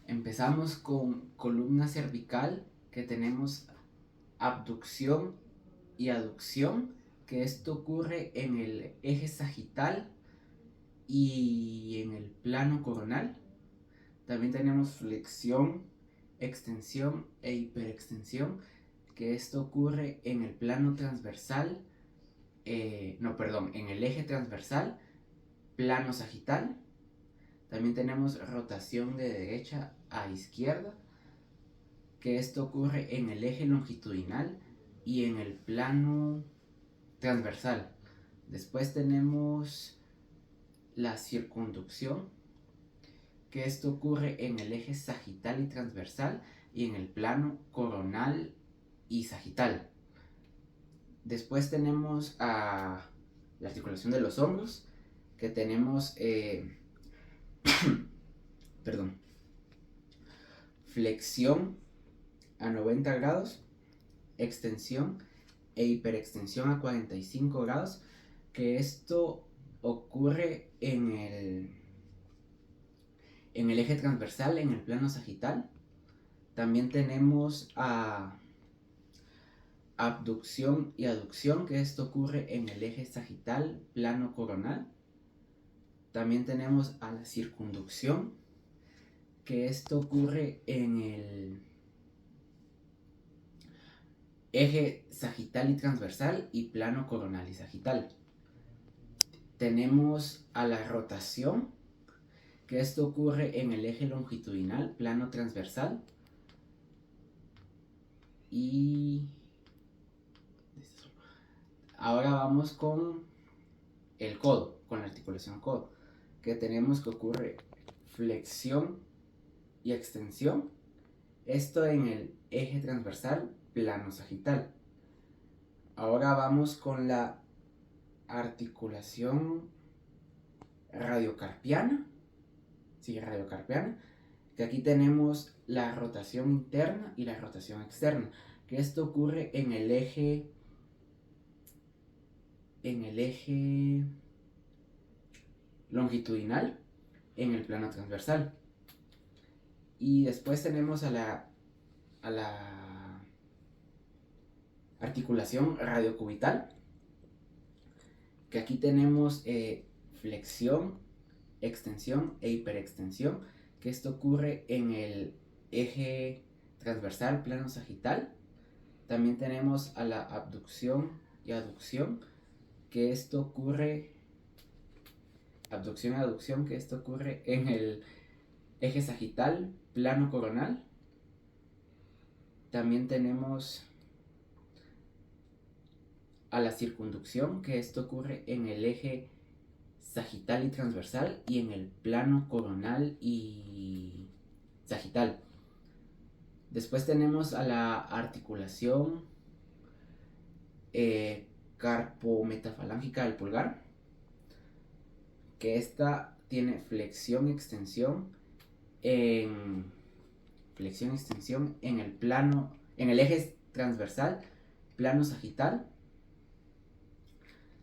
Empezamos con columna cervical, que tenemos abducción y aducción, que esto ocurre en el eje sagital y en el plano coronal. También tenemos flexión, extensión e hiperextensión, que esto ocurre en el plano transversal, en el eje transversal, plano sagital. También tenemos rotación de derecha a izquierda, que esto ocurre en el eje longitudinal y en el plano transversal. Después tenemos la circunducción, que esto ocurre en el eje sagital y transversal y en el plano coronal y sagital. Después tenemos la articulación de los hombros, que tenemos perdón, flexión a 90 grados, extensión e hiperextensión a 45 grados, que esto ocurre en el eje transversal, en el plano sagital. También tenemos abducción y aducción, que esto ocurre en el eje sagital, plano coronal. También tenemos a la circunducción, que esto ocurre en el eje sagital y transversal y plano coronal y sagital. Tenemos a la rotación, que esto ocurre en el eje longitudinal, plano transversal. Y ahora vamos con el codo, con la articulación codo, que tenemos que ocurre flexión y extensión, esto en el eje transversal, plano sagital. Ahora vamos con la articulación radiocarpiana, que aquí tenemos la rotación interna y la rotación externa, que esto ocurre en el eje longitudinal, en el plano transversal. Y después tenemos a la articulación radiocubital, que aquí tenemos flexión, extensión e hiperextensión, que esto ocurre en el eje transversal, plano sagital. También tenemos a la abducción y aducción, que esto ocurre en el eje sagital, plano coronal. También tenemos a la circunducción, que esto ocurre en el eje sagital y transversal y en el plano coronal y sagital. Después tenemos a la articulación carpometafalángica del pulgar, que esta tiene flexión y extensión en el eje transversal, plano sagital.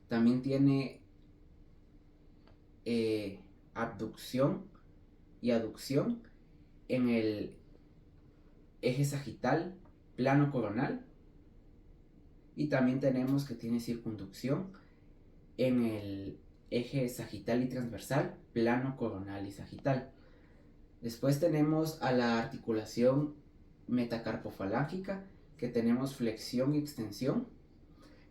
También tiene abducción y aducción en el eje sagital, plano coronal. Y también tenemos que tiene circunducción en el eje sagital y transversal, plano coronal y sagital. Después tenemos a la articulación metacarpofalángica, que tenemos flexión y extensión,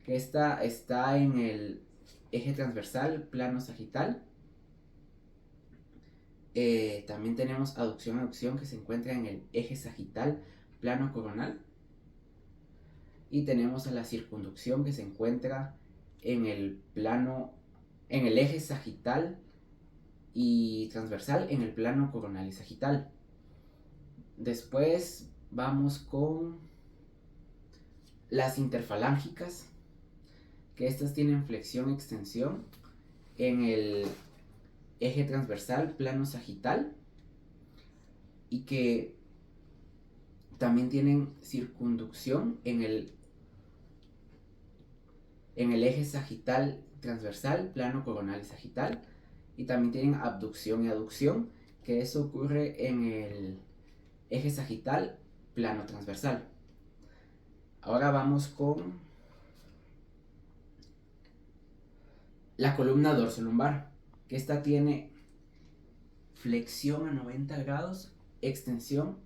que esta está en el eje transversal, plano sagital. También tenemos aducción y aducción, que se encuentra en el eje sagital, plano coronal. Y tenemos a la circunducción, que se encuentra en el eje sagital y transversal, en el plano coronal y sagital. Después vamos con las interfalángicas, que estas tienen flexión y extensión en el eje transversal, plano sagital, y que también tienen circunducción en el eje sagital transversal, plano coronal y sagital. Y también tienen abducción y aducción, que eso ocurre en el eje sagital, plano transversal. Ahora vamos con la columna dorsolumbar, que esta tiene flexión a 90 grados, extensión,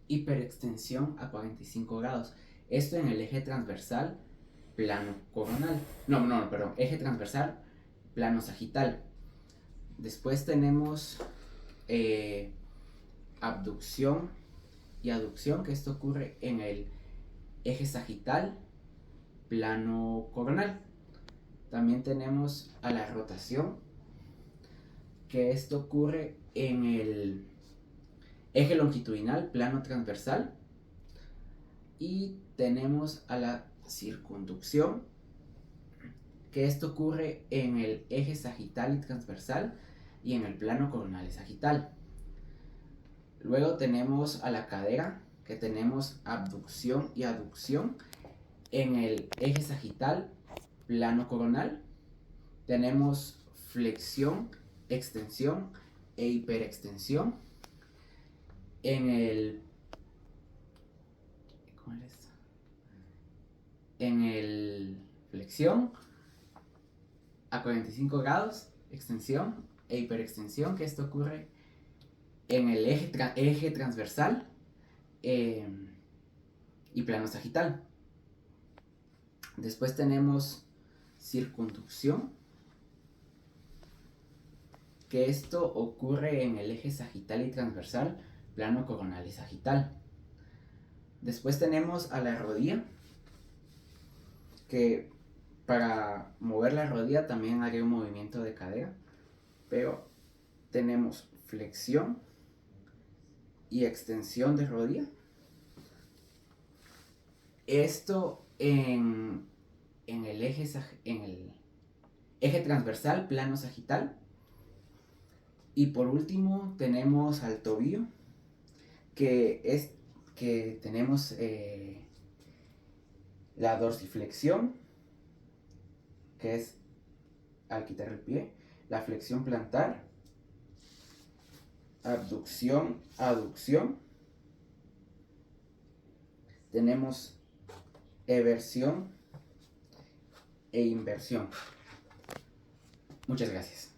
hiperextensión a 45 grados. Esto en el eje transversal, plano coronal. Perdón, eje transversal, plano sagital. Después tenemos abducción y aducción, que esto ocurre en el eje sagital, plano coronal. También tenemos a la rotación, que esto ocurre en el eje longitudinal, plano transversal. Y tenemos a la circunducción, que esto ocurre en el eje sagital y transversal y en el plano coronal y sagital. Luego tenemos a la cadera, que tenemos abducción y aducción en el eje sagital, plano coronal. Tenemos flexión, extensión e hiperextensión en el flexión a 45 grados, extensión e hiperextensión, que esto ocurre en el eje transversal y plano sagital. Después tenemos circunducción, que esto ocurre en el eje sagital y transversal, plano coronal y sagital. Después tenemos a la rodilla, que para mover la rodilla también haré un movimiento de cadera, pero tenemos flexión y extensión de rodilla. Esto en el eje transversal, plano sagital. Y por último tenemos al tobillo, que tenemos la dorsiflexión, que es al quitar el pie, la flexión plantar, abducción, aducción, tenemos eversión e inversión. Muchas gracias.